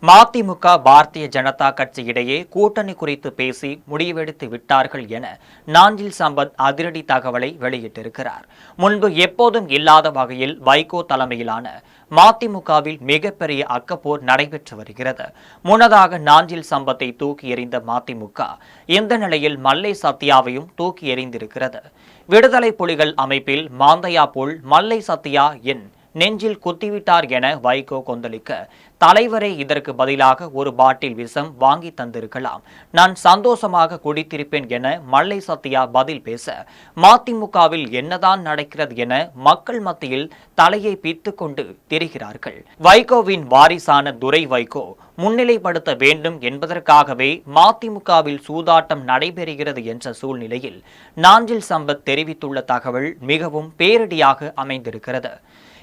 மதிமுக பாரதிய ஜனதா கட்சி இடையே கூட்டணி குறித்து பேசி முடிவெடுத்து விட்டார்கள் என நாஞ்சில் சம்பத் அதிரடி தகவலை வெளியிட்டிருக்கிறார். முன்பு எப்போதும் இல்லாத வகையில் வைகோ தலைமையிலான மதிமுகவில் மிகப்பெரிய அக்கப்போர் நடைபெற்று வருகிறது. முன்னதாக நாஞ்சில் சம்பத்தை தூக்கி எறிந்த மதிமுக இந்த நிலையில் மல்லை சத்யாவையும் தூக்கி எறிந்திருக்கிறது. விடுதலை புலிகள் அமைப்பில் மாந்தையா போல் மல்லை சத்யா என் நெஞ்சில் குத்திவிட்டார் என வைகோ கொந்தளிக்க, தலைவரே இதற்கு பதிலாக ஒரு பாட்டில் விஷம் வாங்கி தந்திருக்கலாம், நான் சந்தோஷமாக குடித்திருப்பேன் என மல்லை சத்யா பதில் பேச, மதிமுகவில் என்னதான் நடக்கிறது என மக்கள் மத்தியில் தலையை பித்துக் கொண்டு திரிகிறார்கள். வைகோவின் வாரிசான துரை வைகோ முன்னிலைப்படுத்த வேண்டும் என்பதற்காகவே மதிமுகவில் சூதாட்டம் நடைபெறுகிறது என்ற சூழ்நிலையில் நாஞ்சில் சம்பத் தெரிவித்துள்ள தகவல் மிகவும் பேரிடியாக அமைந்திருக்கிறது.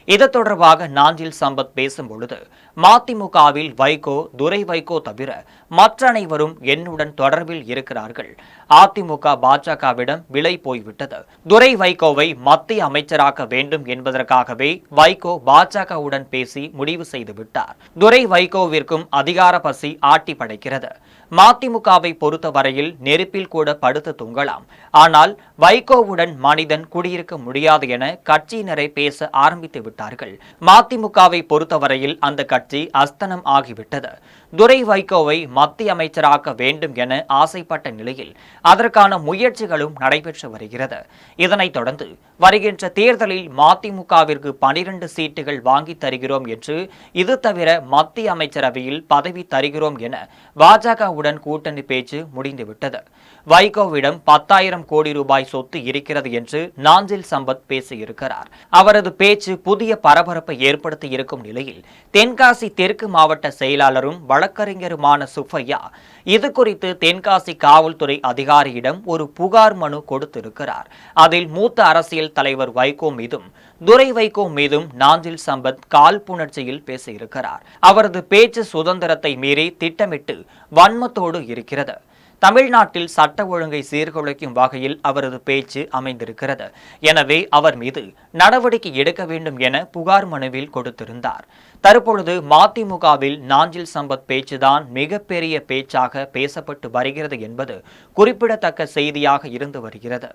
இது தொடர்பாக நாஞ்சில் சம்பத் பேசும்பொழுது, மதிமுகவில் வைகோ, துரை வைகோ தவிர மற்ற அனைவரும் என்னுடன் தொடர்பில் இருக்கிறார்கள். அதிமுக பாஜகவிடம் விலை போய்விட்டது. துரை வைகோவை மத்திய அமைச்சராக்க வேண்டும் என்பதற்காகவே வைகோ பாஜகவுடன் பேசி முடிவு செய்து விட்டார். துரை வைகோவிற்கும் அதிகார பசி ஆட்டி படைக்கிறது. மதிமுகவை பொறுத்தவரையில் நெருப்பில் கூட படுத்து தூங்கலாம், ஆனால் வைகோவுடன் மனிதன் குடியிருக்க முடியாது என கட்சியினரை பேச ஆரம்பித்து விட்டார்கள். மதிமுகவை பொறுத்தவரையில் அந்த கட்சி அஸ்தனம் ஆகிவிட்டது. துரை வைகோவை மத்திய அமைச்சராக்க வேண்டும் என ஆசைப்பட்ட நிலையில் அதற்கான முயற்சிகளும் நடைபெற்று வருகிறது. இதனைத் தொடர்ந்து வருகின்ற தேர்தலில் மதிமுகவிற்கு 12 சீட்டுகள் வாங்கி தருகிறோம் என்று, இது தவிர மத்திய அமைச்சரவையில் பதவி தருகிறோம் என பாஜகவுடன் கூட்டணி பேச்சு முடிந்துவிட்டது. வைகோவிடம் 10,000 கோடி ரூபாய் சொத்து இருக்கிறது என்று நாஞ்சில் சம்பத் பேசியிருக்கிறார். அவரது பேச்சு புதிய பரபரப்பை ஏற்படுத்தி இருக்கும் நிலையில் தென்காசி தெற்கு மாவட்ட செயலாளரும் வழக்கறிஞருமான சுப்பையா இது குறித்து தென்காசி காவல்துறை அதிகாரியிடம் ஒரு புகார் மனு கொடுத்திருக்கிறார். அதில் மூத்த அரசியல் தலைவர் வைகோ மீதும் துரை வைகோ மீதும் நாஞ்சில் சம்பத் காழ்ப்புணர்ச்சியில் பேசியிருக்கிறார். அவரது பேச்சு சுதந்திரத்தை மீறி திட்டமிட்டு வன்மத்தோடு இருக்கிறது. தமிழ்நாட்டில் சட்ட ஒழுங்கை சீர்குலைக்கும் வகையில் அவரது பேச்சு அமைந்திருக்கிறது. எனவே அவர் மீது நடவடிக்கை எடுக்க வேண்டும் என புகார் மனுவில் கொடுத்திருந்தார். தற்பொழுது மதிமுகவில் நாஞ்சில் சம்பத் பேச்சுதான் மிகப்பெரிய பேச்சாக பேசப்பட்டு வருகிறது என்பது குறிப்பிடத்தக்க செய்தியாக இருந்து வருகிறது.